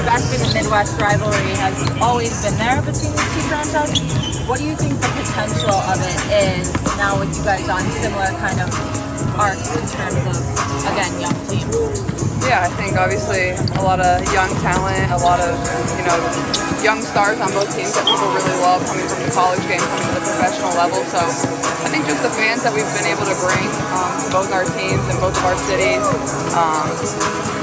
especially the Midwest rivalry has always been there between these two franchises. What do you think the potential of it is now with you guys on similar kind of arcs in terms of, again, young teams? Yeah, I think obviously a lot of young talent, a lot of, young stars on both teams that people really love coming from the college game, coming to the professional level. So I think just the fans that we've been able to bring to both our teams and both of our cities.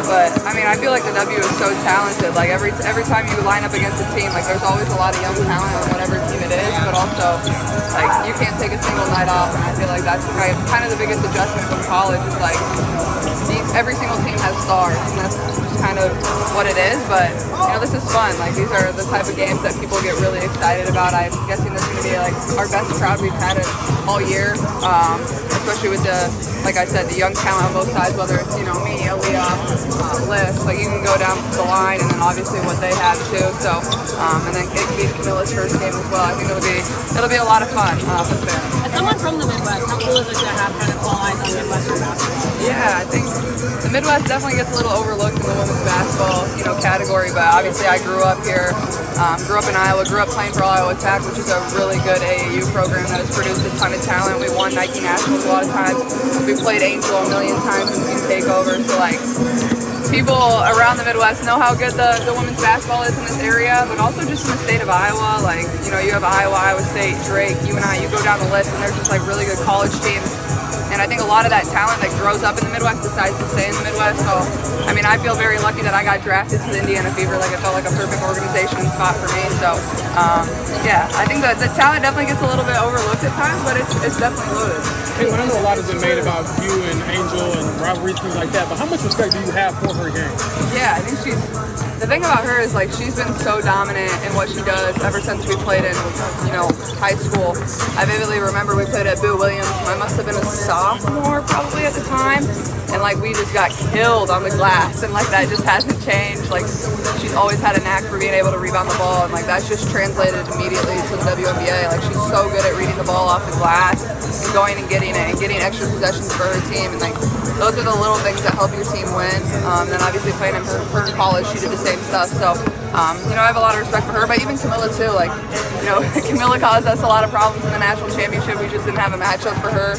But I mean, I feel like the W is so talented. Like every time you line up against a team, like there's always a lot of young talent on whatever team it is. But also, like you can't take a single night off, and I feel like that's kind of the biggest adjustment from college. Is like every single team has stars, and that's just kind of what it is. But this is fun. Like these are the type of games that people get really excited about. I'm guessing this is going to be like our best crowd we've had it all year, especially with like I said, the young talent on both sides, whether it's me, Aaliyah, Liz. Like you can go down the line, and then obviously what they have too. So and then it could be Kamilla's first game as well. I think it'll be a lot of fun for fans. As someone from the Midwest, how cool is it to have kind of all eyes on Midwestern basketball? Yeah, I think the Midwest definitely gets a little overlooked in the women's basketball, category. But obviously, I grew up here, grew up in Iowa, grew up playing for Iowa Tech, which is a really good AAU program that has produced a ton of talent. We won Nike Nationals a lot of times. We played Angel a million times in Takeover. So like people around the Midwest know how good the women's basketball is in this area, but also just in the state of Iowa. Like you have Iowa, Iowa State, Drake, UNI. You go down the list, and there's just like really good college teams. And I think a lot of that talent that grows up in the Midwest decides to stay in the Midwest. So, I mean, I feel very lucky that I got drafted to the Indiana Fever. Like, it felt like a perfect organization and spot for me. So, yeah, I think that the talent definitely gets a little bit overlooked at times, but it's definitely loaded. Hey, I know a lot has been made about you and Angel and rivalries, things like that, but how much respect do you have for her game? Yeah, I think the thing about her is like she's been so dominant in what she does ever since we played in high school. I vividly remember we played at Boo Williams. I must have been a sophomore probably at the time, and like we just got killed on the glass, and like that just hasn't changed. Like she's always had a knack for being able to rebound the ball, and like that's just translated immediately to the WNBA. Like she's so good at reading the ball off the glass and going and getting it and getting extra possessions for her team, and like those are the little things that help your team win. And obviously playing in her college, she did the same stuff. So, I have a lot of respect for her, but even Kamilla too. Like, Kamilla caused us a lot of problems in the national championship. We just didn't have a matchup for her.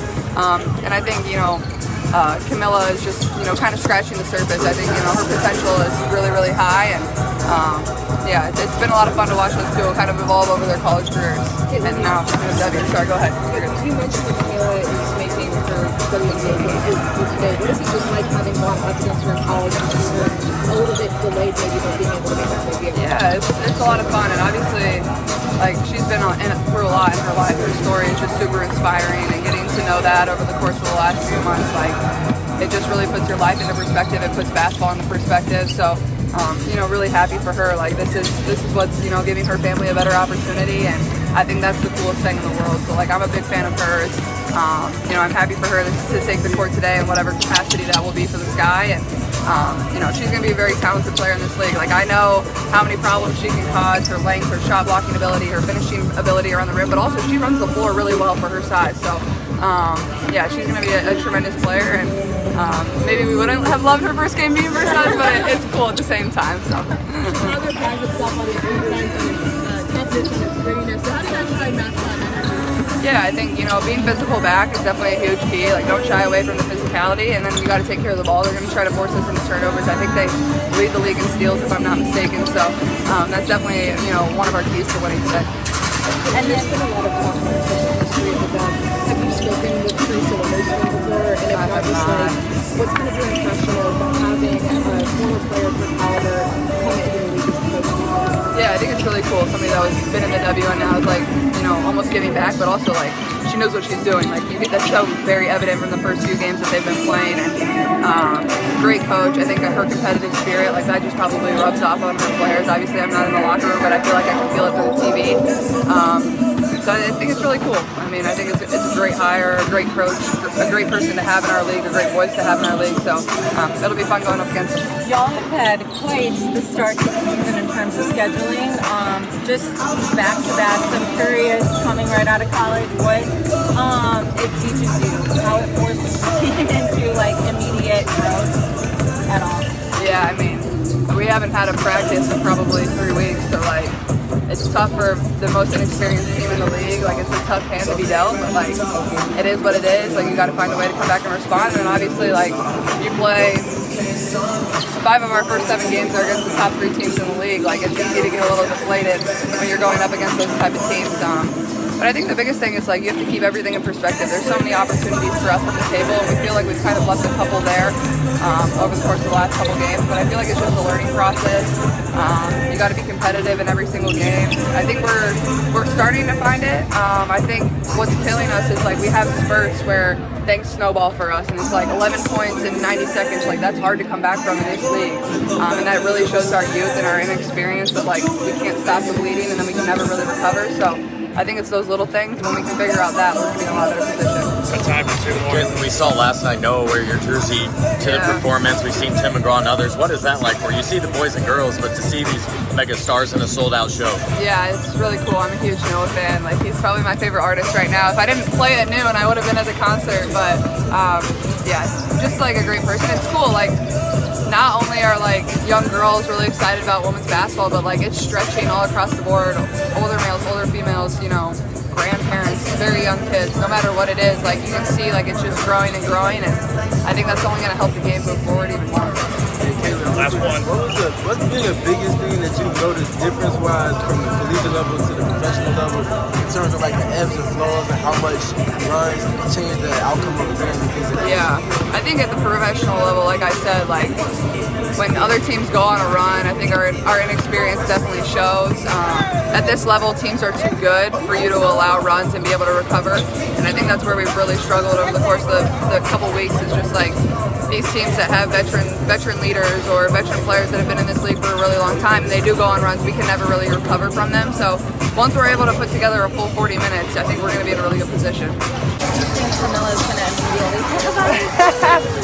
And I think, Kamilla is just, kind of scratching the surface. I think, her potential is really, really high. And, yeah, it's been a lot of fun to watch those two kind of evolve over their college careers. And now, sorry, go ahead. You mentioned that Kamilla is making her WNBA debut today. What is it just like having gone up against her in college and she's a little bit delayed maybe but being able to make that debut? Yeah, it's a lot of fun, and obviously, like she's been through a lot in her life. Her story is just super inspiring, and getting to know that over the course of the last few months, like it just really puts your life into perspective. It puts basketball into perspective. So, really happy for her. Like this is what's giving her family a better opportunity, and I think that's the coolest thing in the world. So like I'm a big fan of hers. I'm happy for her to take the court today in whatever capacity that will be for the Sky, and she's going to be a very talented player in this league. Like I know how many problems she can cause, her length, her shot blocking ability, her finishing ability around the rim, but also she runs the floor really well for her size. So yeah, she's going to be a tremendous player, and maybe we wouldn't have loved her first game being versus us, but it's cool at the same time. So. Other private stuff on the defense and its toughness and its grittiness. So how does that try and match that energy? Yeah, I think, being physical back is definitely a huge key. Like, don't shy away from the physicality, and then you got to take care of the ball. They're going to try to force us into turnovers. I think they lead the league in steals, if I'm not mistaken. So that's definitely, one of our keys to winning today. And there's been a lot of talk in the history of the Dub. Have you spoken with Teresa Wilson before? And if not, just like, what's kind of your impression of having a former player of her caliber come into the league as a coach? Yeah, I think it's really cool. Somebody that was been in the W and now is like, almost giving back, but also like she knows what she's doing. Like that's so very evident from the first few games that they've been playing. And great coach. I think her competitive spirit, like that, just probably rubs off on her players. Obviously, I'm not in the locker room, but I feel like I can feel it through the TV. So I think it's really cool. I mean, I think it's a great hire, a great coach, a great person to have in our league, a great voice to have in our league. So it'll be fun going up against them. Y'all have had quite the start to the season in terms of scheduling. Just back-to-back. I'm curious, coming right out of college, what it teaches you, how it forces the team into like immediate growth at all. Yeah, I mean, we haven't had a practice in probably 3 weeks, so like it's tough for the most inexperienced team in the league. Like it's a tough hand to be dealt, but like it is what it is. Like you got to find a way to come back and respond. And obviously, like you play 5 of our first 7 games are against the top 3 teams in the league. Like it's easy to get a little deflated when you're going up against those type of teams. But I think the biggest thing is like you have to keep everything in perspective. There's so many opportunities for us at the table, and we feel like we've kind of left a couple there over the course of the last couple games. But I feel like it's just a learning process. You got to be competitive in every single game. I think we're starting to find it. I think what's killing us is like we have spurts where things snowball for us, and it's like 11 points in 90 seconds. Like that's hard to come back from in this league, and that really shows our youth and our inexperience that like we can't stop the bleeding, and then we can never really recover. So I think it's those little things. When we can figure out that, we're going to be in a lot better position. We saw last night Noah wear your jersey to the performance. We've seen Tim McGraw and others. What is that like for you? You see the boys and girls, but to see these mega stars in a sold-out show. Yeah, it's really cool. I'm a huge Noah fan. Like he's probably my favorite artist right now. If I didn't play at noon, I would have been at the concert. But yeah, just like a great person. It's cool. Like not only are like young girls really excited about women's basketball, but like it's stretching all across the board. Older males, older females, you know, grandparents, very young kids. No matter what it is, like you can see like it's just growing and growing, and I think that's only going to help the game move forward even more. Last one. What's been the biggest thing that you've noticed difference-wise from the collegiate level to the professional level in terms of like the ebbs and flows and how much runs change the outcome of the game and things like that? Yeah, I think at the professional level, like I said, like when other teams go on a run, I think our inexperience definitely shows. At this level, teams are too good for you to allow runs and be able to recover, and I think that's where we've really struggled over the course of the couple weeks. Is just like these teams that have veteran leaders or veteran players that have been in this league for a really long time, and they do go on runs, we can never really recover from them. So once we're able to put together a full 40 minutes, I think we're going to be in a really good position. Camilla's going to immediately talk about it.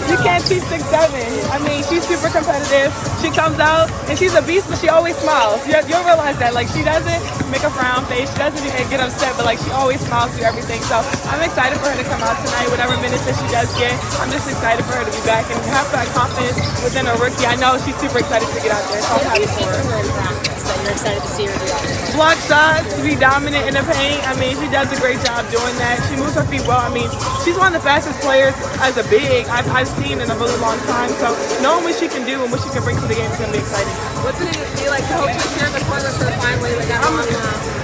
You can't teach 6'7". I mean, she's super competitive. She comes out and she's a beast, but she always smiles. You'll realize that. Like, she doesn't make a frown face. She doesn't even get upset, but like she always smiles through everything. So I'm excited for her to come out tonight, whatever minutes that she does get. I'm just excited for her to be back and have that confidence within a rookie. I know she's super excited to get out there. So I'm happy for her. That you're excited to see her do that. Block shots, be dominant in the paint. I mean, she does a great job doing that. She moves her feet well. I mean, she's one of the fastest players as a big I've seen in a really long time. So knowing what she can do and what she can bring to the game is going to be exciting. What's it be like to hope to share the court with her finally? Like,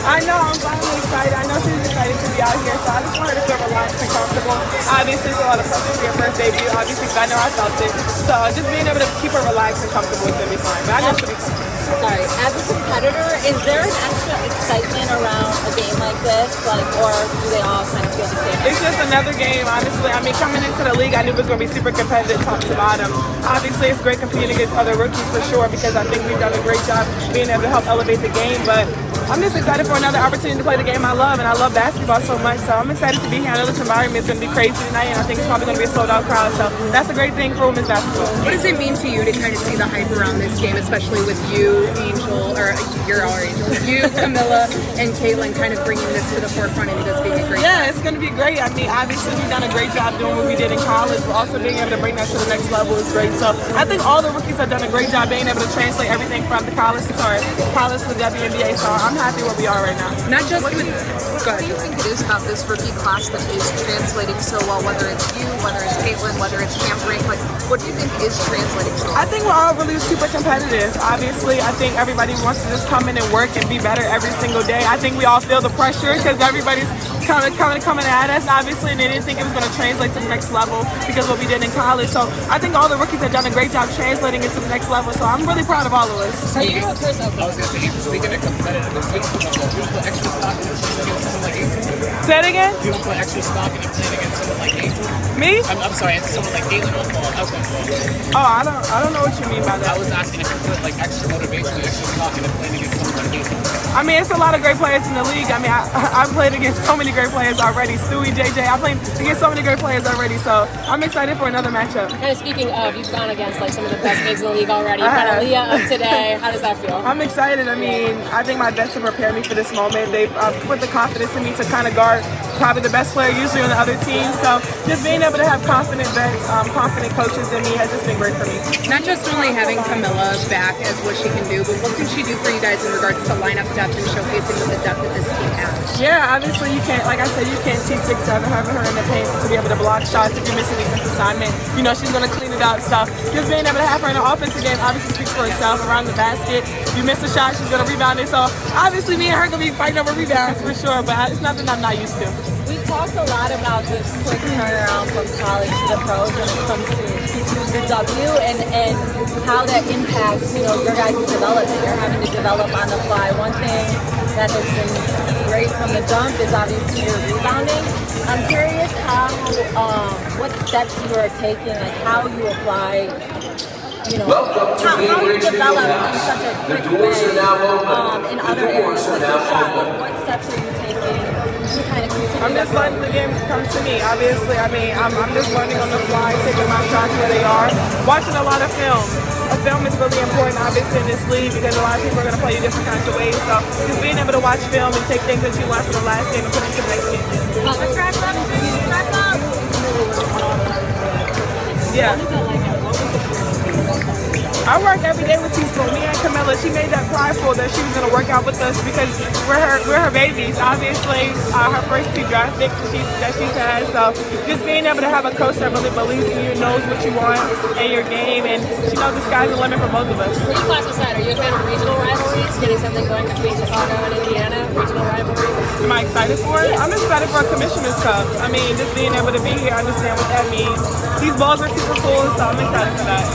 I know, I'm finally excited. I know she's excited to be out here, so I just want her to feel relaxed and comfortable. Obviously, it's a lot of pressure for your first debut, obviously, because I know I felt it. So just being able to keep her relaxed and comfortable is going to be fine. But I know she'll be fine. Sorry, as a competitor, is there an extra excitement around a game like this? Like, or do they all kind of feel the same? It's just another game, honestly. I mean, coming into the league, I knew it was going to be super competitive top to bottom. Obviously, it's great competing against other rookies for sure, because I think we've done a great job being able to help elevate the game. But I'm just excited for another opportunity to play the game I love, and I love basketball so much. So I'm excited to be here. I know this environment is going to be crazy tonight, and I think it's probably going to be a sold-out crowd. So that's a great thing for women's basketball. what does it mean to you to kind of see the hype around this game, especially with you, Angel, or you're our Angel, you, Kamilla, and Caitlin kind of bringing this to the forefront and this being a great Yeah, it's going to be great. I mean, obviously, we've done a great job doing what we did in college, but also being able to bring that to the next level is great. So I think all the rookies have done a great job being able to translate everything from the college to the WNBA. So I'm happy where we are right now. Not just with What do you think it is about this rookie class that is translating so well, whether it's you, whether it's Caitlin, whether it's Champ Rank? Like, what do you think is translating so well? I think we're all really super competitive. Obviously, I think everybody wants to just come in and work and be better every single day. I think we all feel the pressure because everybody's coming at us, obviously, and they didn't think it was going to translate to the next level because of what we did in college. So I think all the rookies have done a great job translating it to the next level. So I'm really proud of all of us. Speaking of competitive, do you put extra stock in against someone like Angel? Say it again? Do you put extra stock in playing against someone like Angel? Me? I'm sorry, against someone like Caitlin or Oh, I don't know what you mean by that. I was asking if you put like extra motivation and extra stock in playing against someone like Angel. I mean, it's a lot of great players in the league. I mean, I've played against so many great great players already. Stewie, JJ, I'm playing against so many great players already, so I'm excited for another matchup. Kind of speaking of, you've gone against like some of the best bigs in the league already. You've got Aaliyah up today. How does that feel? I'm excited. I mean, I think my best to prepare me for this moment. They've put the confidence in me to kind of guard probably the best player usually on the other team. So just being able to have confident vets, confident coaches in me has just been great for me. Not just only having Kamilla back as what she can do, but what can she do for you guys in regards to lineup depth and showcasing the depth that this team has? Yeah, obviously you can't, like I said, you can't teach 6'7", having her in the paint to be able to block shots if you miss a defense assignment. You know, she's going to clean it up. So just being able to have her in the offensive game obviously speaks for itself around the basket. If you miss a shot, she's going to rebound it. So obviously me and her going to be fighting over rebounds for sure, but it's nothing I'm not used to. We've talked a lot about this quick turnaround from college to the pros when it comes to the W and how that impacts, you know, your guys' development. You're having to develop on the fly. One thing that has been great from the jump is obviously your rebounding. I'm curious how, what steps you are taking, like how you apply, you know, how you develop in such a quick way in other areas like your shot. Like what steps are you taking to kind of continue? I'm just letting the game come to me. Obviously, I mean, I'm just learning on the fly, taking my shots where they are, watching a lot of film. A film is really important, obviously, in this league because a lot of people are going to play you different kinds of ways. So just being able to watch film and take things that you learned from the last game and put it into the next game. Yeah. I work every day with Teaspoon. Me and Kamilla, she made that prideful that she was going to work out with us because we're her babies. Obviously, her first 2 draft picks that she's had. So just being able to have a coach that really believes in you, knows what you want in your game, and she knows the sky's the limit for both of us. What do you classify? Are you a fan of regional rivalries? Getting something going between Chicago and Indiana? Regional rivalries? Am I excited for it? I'm excited for a Commissioner's Cup. I mean, just being able to be here, I understand what that means. These balls are super cool, so I'm excited for that.